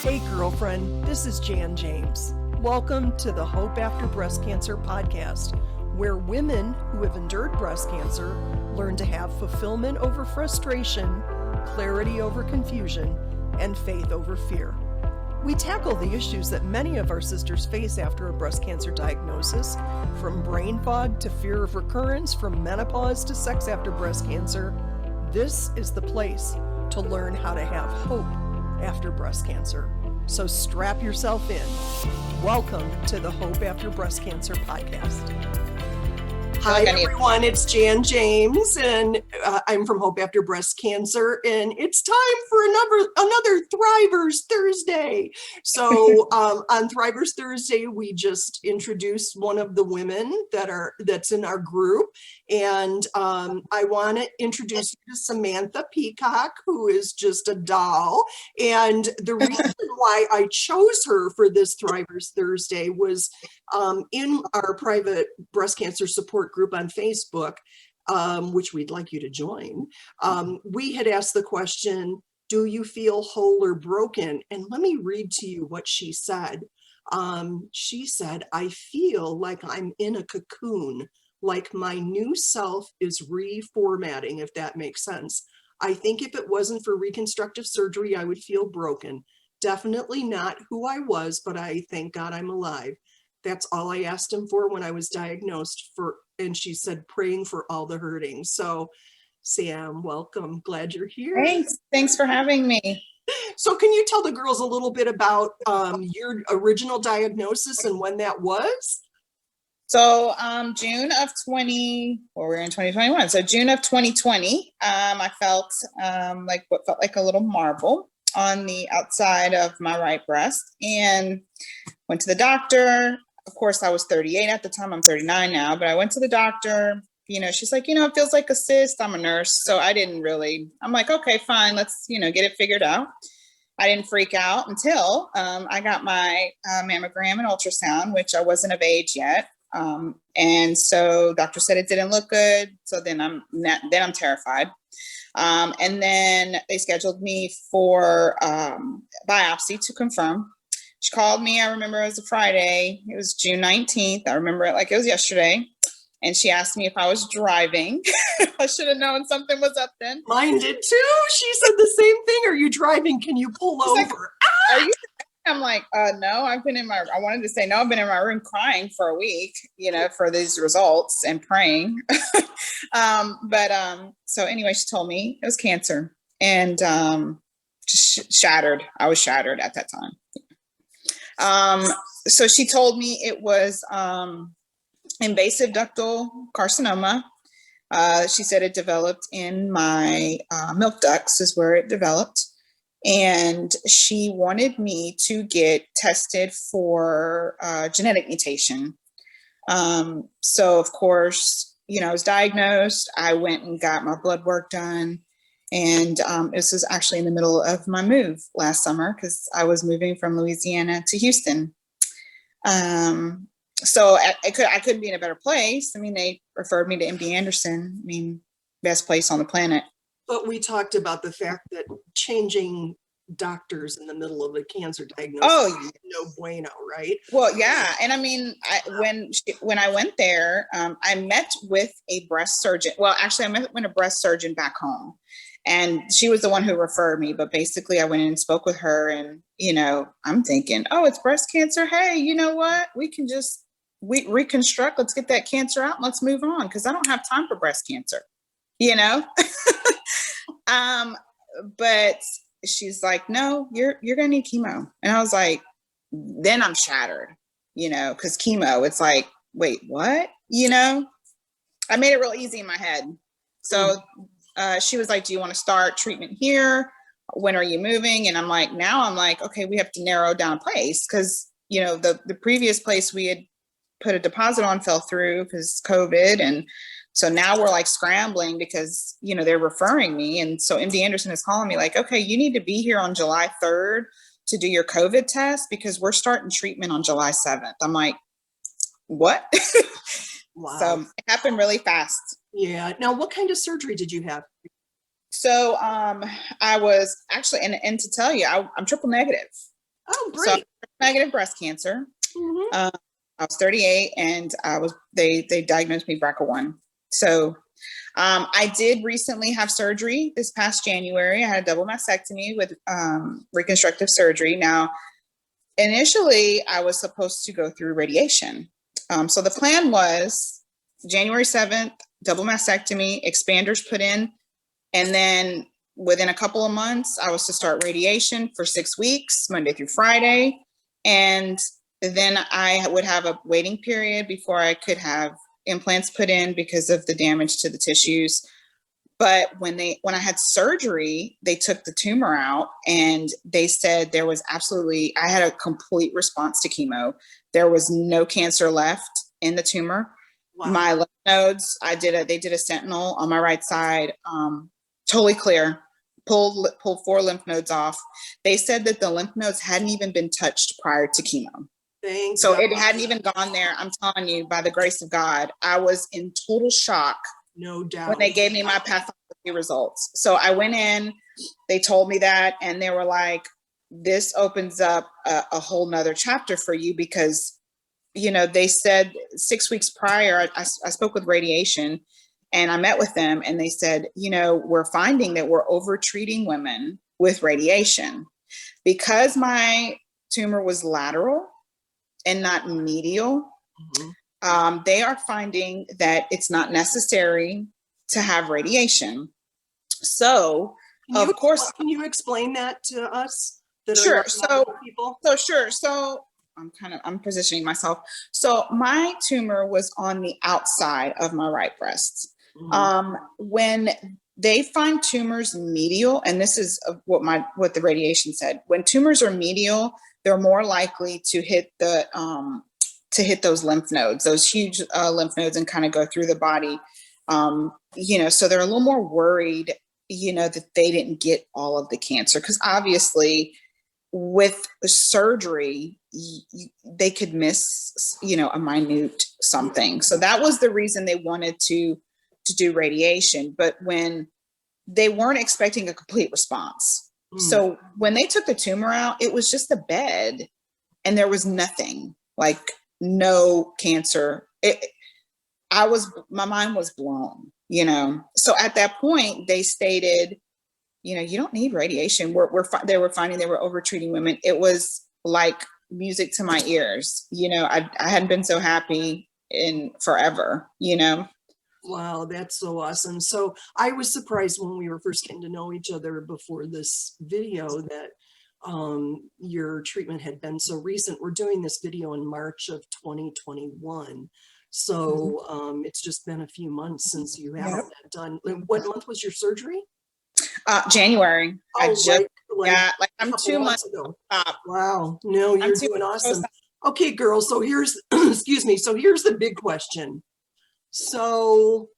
Hey girlfriend, this is Jan James. Welcome to the Hope After Breast Cancer podcast, where women who have endured breast cancer learn to have fulfillment over frustration, clarity over confusion, and faith over fear. We tackle the issues that many of our sisters face after a breast cancer diagnosis, from brain fog to fear of recurrence, from menopause to sex after breast cancer. This is the place to learn how to have hope after breast cancer. So strap yourself in. Welcome to the Hope After Breast Cancer podcast. Hi everyone, it's Jan James, and I'm from Hope After Breast Cancer, and it's time for another Thrivers Thursday. So on Thrivers Thursday, we just introduced one of the women that's in our group, and I want to introduce you to Samantha Peacock, who is just a doll. And the reason why I chose her for this Thrivers Thursday was in our private breast cancer support group on Facebook, which we'd like you to join. We had asked the question, do you feel whole or broken? And let me read to you what she said. She said, I feel like I'm in a cocoon, like my new self is reformatting, if that makes sense. I think if it wasn't for reconstructive surgery, I would feel broken. Definitely not who I was, but I thank God I'm alive. That's all I asked him for when I was diagnosed and she said, praying for all the hurting. So Sam, welcome. Glad you're here. Thanks for having me. So can you tell the girls a little bit about your original diagnosis and when that was? So June of 2021. So June of 2020, I felt like what felt like a little marble on the outside of my right breast, and went to the doctor. Of course, I was 38 at the time. I'm 39 now, but I went to the doctor. She's like, it feels like a cyst. I'm a nurse, so I'm like, okay, fine. Let's, get it figured out. I didn't freak out until I got my mammogram and ultrasound, which I wasn't of age yet. And so doctor said it didn't look good. So then I'm terrified. And then they scheduled me for biopsy to confirm. She called me. I remember it was a Friday. It was June 19th. I remember it like it was yesterday. And she asked me if I was driving. I should have known something was up then. Mine did too. She said the same thing. Are you driving? Can you pull over? Like, are you? I'm like, no, I wanted to say no, I've been in my room crying for a week, for these results and praying. So anyway, she told me it was cancer, and just shattered. I was shattered at that time. So she told me it was invasive ductal carcinoma. She said it developed in my milk ducts is where it developed. And she wanted me to get tested for genetic mutation. So of course, I was diagnosed. I went and got my blood work done. And this was actually in the middle of my move last summer because I was moving from Louisiana to Houston. So I couldn't be in a better place. I mean, they referred me to MD Anderson. I mean, best place on the planet. But we talked about the fact that changing doctors in the middle of a cancer diagnosis is no bueno, right? Well, yeah. And I mean, when I went there, I met with a breast surgeon. Well, actually, I met with a breast surgeon back home. And she was the one who referred me. But basically, I went in and spoke with her. And, I'm thinking, it's breast cancer. Hey, you know what? We can just reconstruct. Let's get that cancer out and let's move on. Because I don't have time for breast cancer, But she's like, no, you're going to need chemo. And I was like, then I'm shattered, because chemo, it's like, wait, what? I made it real easy in my head. So she was like, do you want to start treatment here? When are you moving? And I'm like, okay, we have to narrow down a place because, the previous place we had put a deposit on fell through because COVID. And so now we're like scrambling because, they're referring me. And so MD Anderson is calling me like, okay, you need to be here on July 3rd to do your COVID test because we're starting treatment on July 7th. I'm like, what? Wow. So it happened really fast. Yeah. Now, what kind of surgery did you have? So I was actually, and to tell you, I'm triple negative. Oh, So great. negative breast cancer. Mm-hmm. I was 38 and they diagnosed me BRCA1. So I did recently have surgery this past January. I had a double mastectomy with reconstructive surgery. Now, initially, I was supposed to go through radiation. So the plan was January 7th, double mastectomy, expanders put in, and then within a couple of months, I was to start radiation for 6 weeks, Monday through Friday. And then I would have a waiting period before I could have implants put in because of the damage to the tissues. But when I had surgery, they took the tumor out and they said there was I had a complete response to chemo. There was no cancer left in the tumor. Wow. My lymph nodes, they did a sentinel on my right side, totally clear. Pulled 4 lymph nodes off. They said that the lymph nodes hadn't even been touched prior to chemo. So it hadn't even gone there. I'm telling you, by the grace of God, I was in total shock. No doubt. When they gave me my pathology results. So I went in, they told me that, and they were like, this opens up a whole nother chapter for you because, they said 6 weeks prior, I spoke with radiation and I met with them and they said, we're finding that we're over-treating women with radiation. Because my tumor was lateral and not medial, they are finding that it's not necessary to have radiation. So, of course, can you explain that to us? Sure. So I'm positioning myself. So my tumor was on the outside of my right breast. When they find tumors medial, and this is what the radiation said, when tumors are medial, they're more likely to hit those lymph nodes, those huge lymph nodes, and kind of go through the body. So they're a little more worried, that they didn't get all of the cancer, because obviously with surgery, they could miss, a minute something. So that was the reason they wanted to do radiation. But when they weren't expecting a complete response. So when they took the tumor out, it was just a bed and there was nothing, like no cancer. My mind was blown, So at that point they stated, you don't need radiation. They were finding they were over-treating women. It was like music to my ears. I hadn't been so happy in forever, Wow, that's so awesome. So I was surprised when we were first getting to know each other before this video that your treatment had been so recent. We're doing this video in March of 2021. So it's just been a few months since you had all that done. What month was your surgery? January. I'm 2 months ago. Wow. No, you're doing awesome. Okay, girls. So here's, excuse me. So here's the big question. So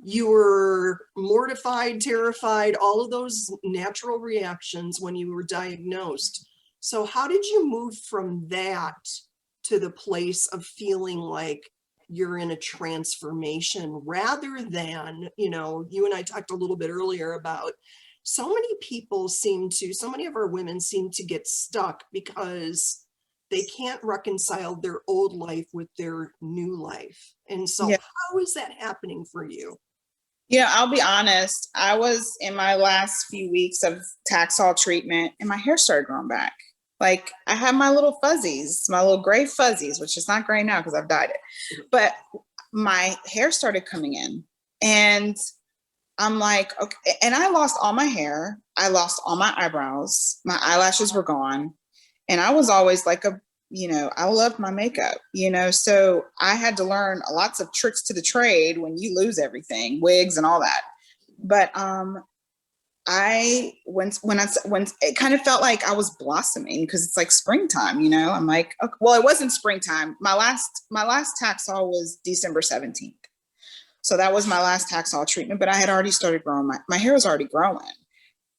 you were mortified, terrified, all of those natural reactions when you were diagnosed. So how did you move from that to the place of feeling like you're in a transformation rather than, you and I talked a little bit earlier about so many of our women seem to get stuck because they can't reconcile their old life with their new life. And so how is that happening for you? I'll be honest. I was in my last few weeks of Taxol treatment and my hair started growing back. Like I have my little fuzzies, my little gray fuzzies, which is not gray now because I've dyed it, but my hair started coming in and I'm like, okay. And I lost all my hair. I lost all my eyebrows. My eyelashes were gone. And I was always like I loved my makeup, so I had to learn lots of tricks to the trade when you lose everything, wigs and all that. But when it kind of felt like I was blossoming because it's like springtime, I'm like, okay, well, it wasn't springtime. My last Taxol was December 17th. So that was my last Taxol treatment, but I had already started growing. My hair was already growing.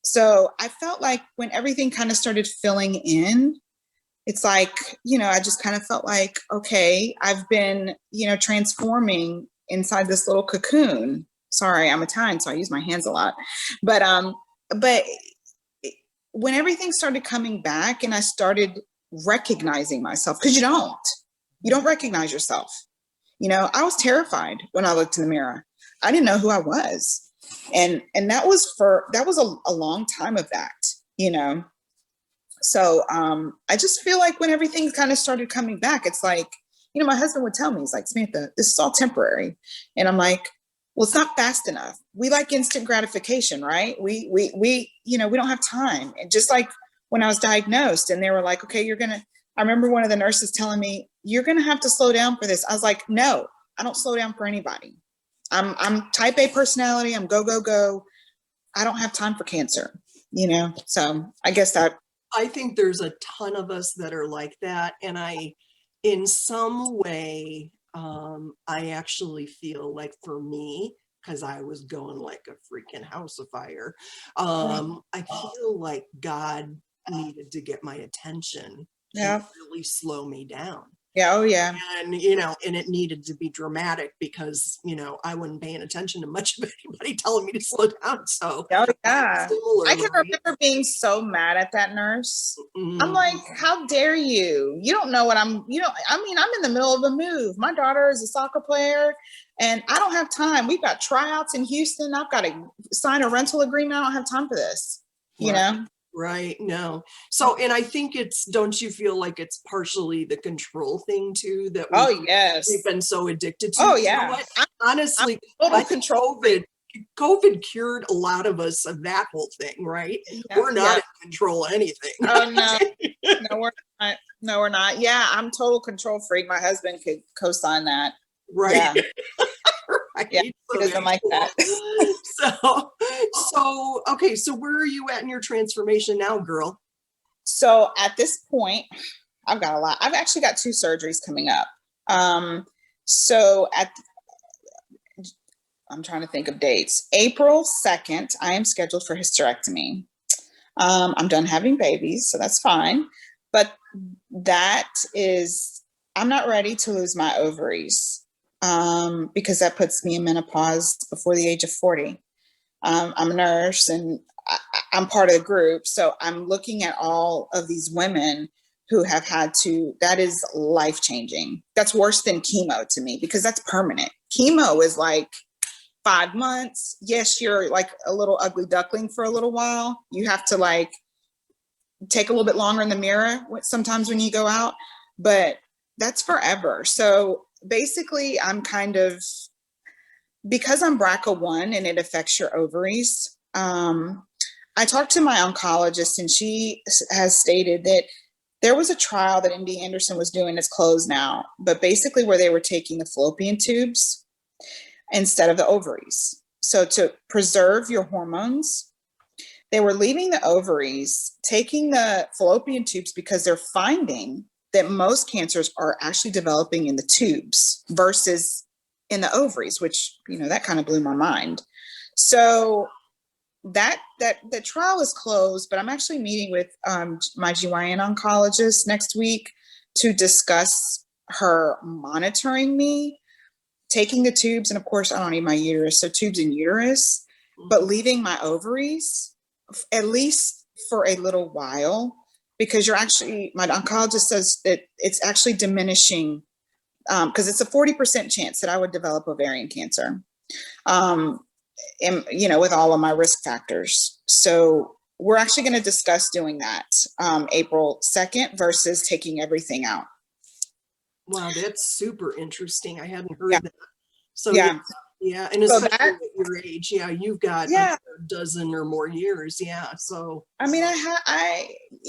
So I felt like when everything kind of started filling in, it's like, I just kind of felt like, okay, I've been, transforming inside this little cocoon. Sorry, I'm Italian, so I use my hands a lot. But when everything started coming back and I started recognizing myself, because you don't recognize yourself. I was terrified when I looked in the mirror. I didn't know who I was. And that was a long time of that. So I just feel like when everything kind of started coming back, it's like, my husband would tell me, he's like, Samantha, this is all temporary. And I'm like, well, it's not fast enough. We like instant gratification, right? We don't have time. And just like when I was diagnosed and they were like, okay, I remember one of the nurses telling me, you're going to have to slow down for this. I was like, no, I don't slow down for anybody. I'm type A personality. I'm go, go, go. I don't have time for cancer, So I guess I think there's a ton of us that are like that. And in some way, I actually feel like for me, because I was going like a freaking house of fire, I feel like God needed to get my attention and really slow me down. Yeah. Oh, yeah. And, and it needed to be dramatic because, I wasn't paying attention to much of anybody telling me to slow down. So, oh, yeah. Similar, I can remember being so mad at that nurse. Mm-hmm. I'm like, how dare you? You don't know what I'm in the middle of a move. My daughter is a soccer player and I don't have time. We've got tryouts in Houston. I've got to sign a rental agreement. I don't have time for this, Right. No. So, and I think don't you feel like it's partially the control thing too, that we've been so addicted to? Oh, yeah. Honestly, I think COVID cured a lot of us of that whole thing, right? Yeah, we're not in control of anything. Oh, no. No, we're not. No, we're not. Yeah, I'm total control freak. My husband could co-sign that. Right. Yeah. Right. Yeah, he doesn't like that. So, okay. So where are you at in your transformation now, girl? So at this point, I've got a lot. I've actually got 2 surgeries coming up. So I'm trying to think of dates. April 2nd, I am scheduled for hysterectomy. I'm done having babies, so that's fine. But I'm not ready to lose my ovaries. Because that puts me in menopause before the age of 40. I'm a nurse and I'm part of the group. So I'm looking at all of these women who have that is life-changing. That's worse than chemo to me because that's permanent. Chemo is like 5 months. Yes, you're like a little ugly duckling for a little while. You have to like take a little bit longer in the mirror sometimes when you go out, but that's forever. So basically, I'm because I'm BRCA1 and it affects your ovaries. I talked to my oncologist and she has stated that there was a trial that MD Anderson was doing. It's closed now, but basically where they were taking the fallopian tubes instead of the ovaries. So to preserve your hormones, they were leaving the ovaries, taking the fallopian tubes because they're finding that most cancers are actually developing in the tubes versus in the ovaries, which, that kind of blew my mind. So that trial is closed, but I'm actually meeting with my GYN oncologist next week to discuss her monitoring me, taking the tubes. And of course, I don't need my uterus, so tubes and uterus, but leaving my ovaries at least for a little while. Because my oncologist says that it's actually diminishing because it's a 40% chance that I would develop ovarian cancer, and, with all of my risk factors. So we're actually going to discuss doing that April 2nd versus taking everything out. Wow, that's super interesting. I hadn't heard that. So yeah, and especially at your age, you've got a dozen or more years. Yeah, so I mean,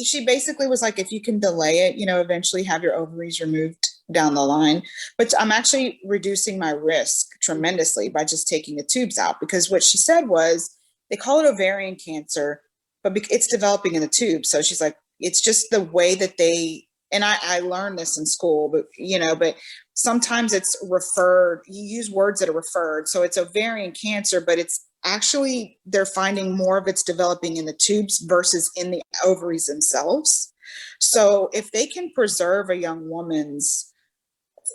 she basically was like, if you can delay it, eventually have your ovaries removed down the line. But I'm actually reducing my risk tremendously by just taking the tubes out, because what she said was they call it ovarian cancer, but it's developing in the tube. So she's like, it's just the way that and I learned this in school, but sometimes it's referred, you use words that are referred. So it's ovarian cancer, but it's actually, they're finding more of it's developing in the tubes versus in the ovaries themselves. So if they can preserve a young woman's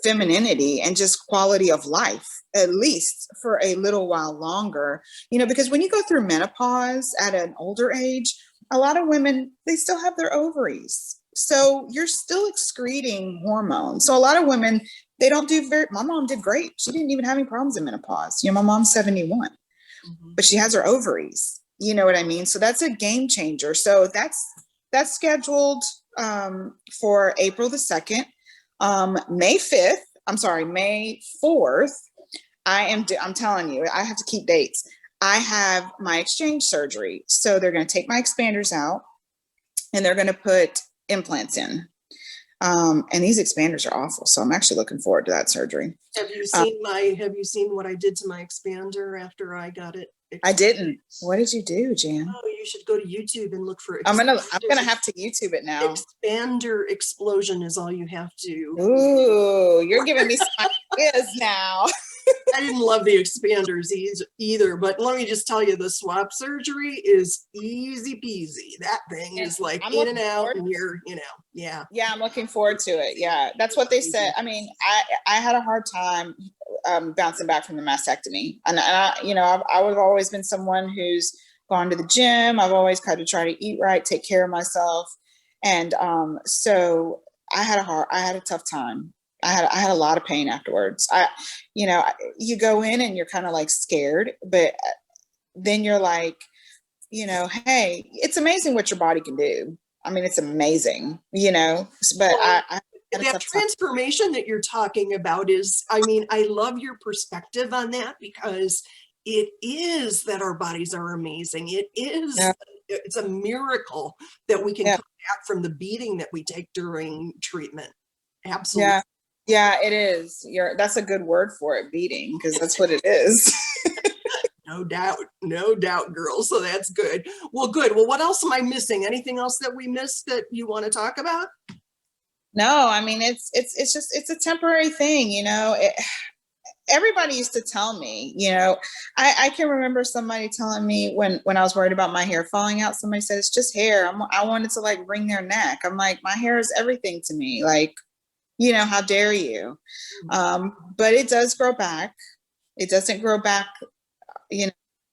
femininity and just quality of life, at least for a little while longer, because when you go through menopause at an older age, a lot of women, they still have their ovaries. So you're still excreting hormones. So a lot of women, they don't do my mom did great. She didn't even have any problems in menopause. You know, my mom's 71, but she has her ovaries. You know what I mean? So that's a game changer. So that's scheduled for April the 2nd. May 5th, I'm sorry, May 4th, I'm telling you, I have to keep dates. I have my exchange surgery. So they're going to take my expanders out and they're going to put implants in. And these expanders are awful. So I'm actually looking forward to that surgery. Have you seen what I did to my expander after I got it expanded? I didn't. What did you do, Jan? Oh, you should go to YouTube and look for I'm gonna have to YouTube it now. Expander explosion is all you have to. Ooh, you're giving me some ideas now. I didn't love the expanders either, but let me just tell you, the swap surgery is easy peasy. That thing is like in and out, and you're, yeah. Yeah, I'm looking forward to it. Yeah, that's what they said. I mean, I had a hard time bouncing back from the mastectomy, and I've always been someone who's gone to the gym. I've always tried to eat right, take care of myself, and so I had a tough time. I had a lot of pain afterwards. You go in and you're kind of like scared, but then you're like, hey, it's amazing what your body can do. I mean, it's amazing, but that transformation that you're talking about is, I mean, I love your perspective on that, because it is that our bodies are amazing. It is, it's a miracle that we can come back from the beating that we take during treatment. Absolutely. Yeah, it is. That's a good word for it, beating, because that's what it is. No doubt, girls. So that's good. Well, good. Well, what else am I missing? Anything else that we missed that you want to talk about? No, I mean, it's a temporary thing, everybody used to tell me, I can remember somebody telling me when I was worried about my hair falling out, somebody said, it's just hair. I wanted to like wring their neck. I'm like, my hair is everything to me. Like, how dare you? But it does grow back. It doesn't grow back,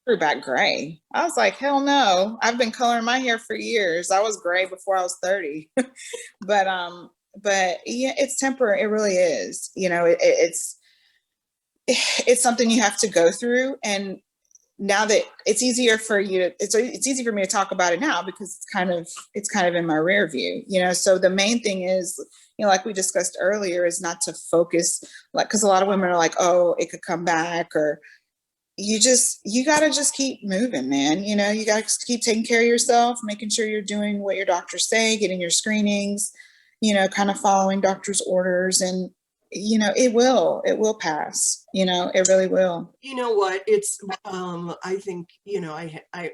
grew back gray. I was like, hell no. I've been coloring my hair for years. I was gray before I was 30. But yeah, it's temporary. It really is. It's something you have to go through. And now that it's easier for you, it's easy for me to talk about it now, because it's kind of in my rear view, so the main thing is, like we discussed earlier, is not to focus, like, because a lot of women are like, oh, it could come back, or you got to just keep moving, man. You got to keep taking care of yourself, making sure you're doing what your doctors say, getting your screenings, kind of following doctor's orders, and it will pass, it really will. You know what, it's I think,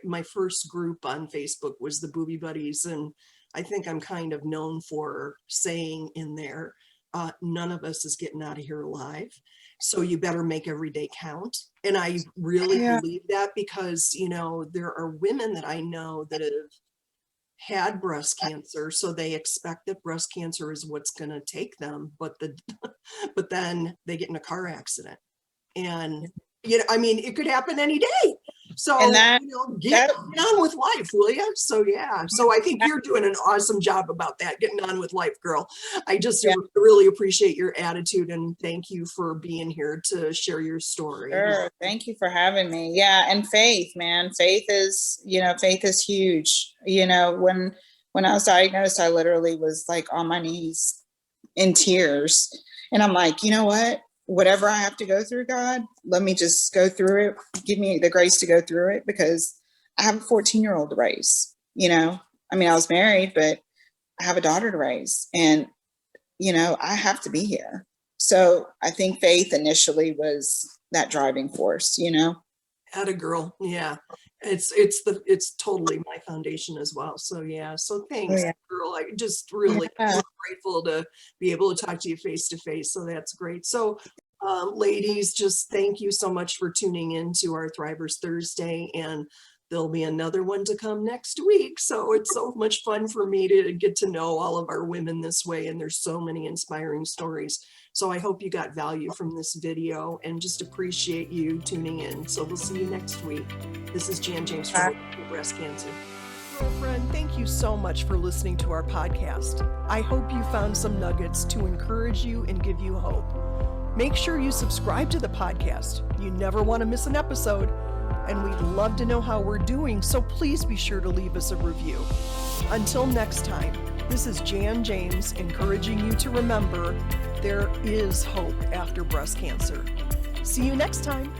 my first group on Facebook was the Booby Buddies, and I think I'm kind of known for saying in there, none of us is getting out of here alive, so you better make every day count. And I really believe that, because there are women that I know that have had breast cancer, so they expect that breast cancer is what's going to take them, but then they get in a car accident, and I mean, it could happen any day. So get on with life, will you? So so I think you're doing an awesome job about that, getting on with life, girl. I just really appreciate your attitude, and thank you for being here to share your story. Sure. Thank you for having me. Yeah, and faith, man. Faith is huge. When I was diagnosed, I literally was like on my knees in tears, and I'm like, you know what? Whatever I have to go through, God, let me just go through it. Give me the grace to go through it, because I have a 14-year-old to raise. I mean, I was married, but I have a daughter to raise, and I have to be here. So I think faith initially was that driving force. Atta girl, yeah. It's totally my foundation as well. So so thanks, girl. I just really am grateful to be able to talk to you face to face. So that's great. So ladies, just thank you so much for tuning in to our Thrivers Thursday, and there'll be another one to come next week. So it's so much fun for me to get to know all of our women this way, and there's so many inspiring stories. So I hope you got value from this video, and just appreciate you tuning in. So we'll see you next week. This is Jan James from Breast Cancer. Girlfriend, thank you so much for listening to our podcast. I hope you found some nuggets to encourage you and give you hope. Make sure you subscribe to the podcast. You never want to miss an episode. And we'd love to know how we're doing, so please be sure to leave us a review. Until next time, this is Jan James encouraging you to remember there is hope after breast cancer. See you next time.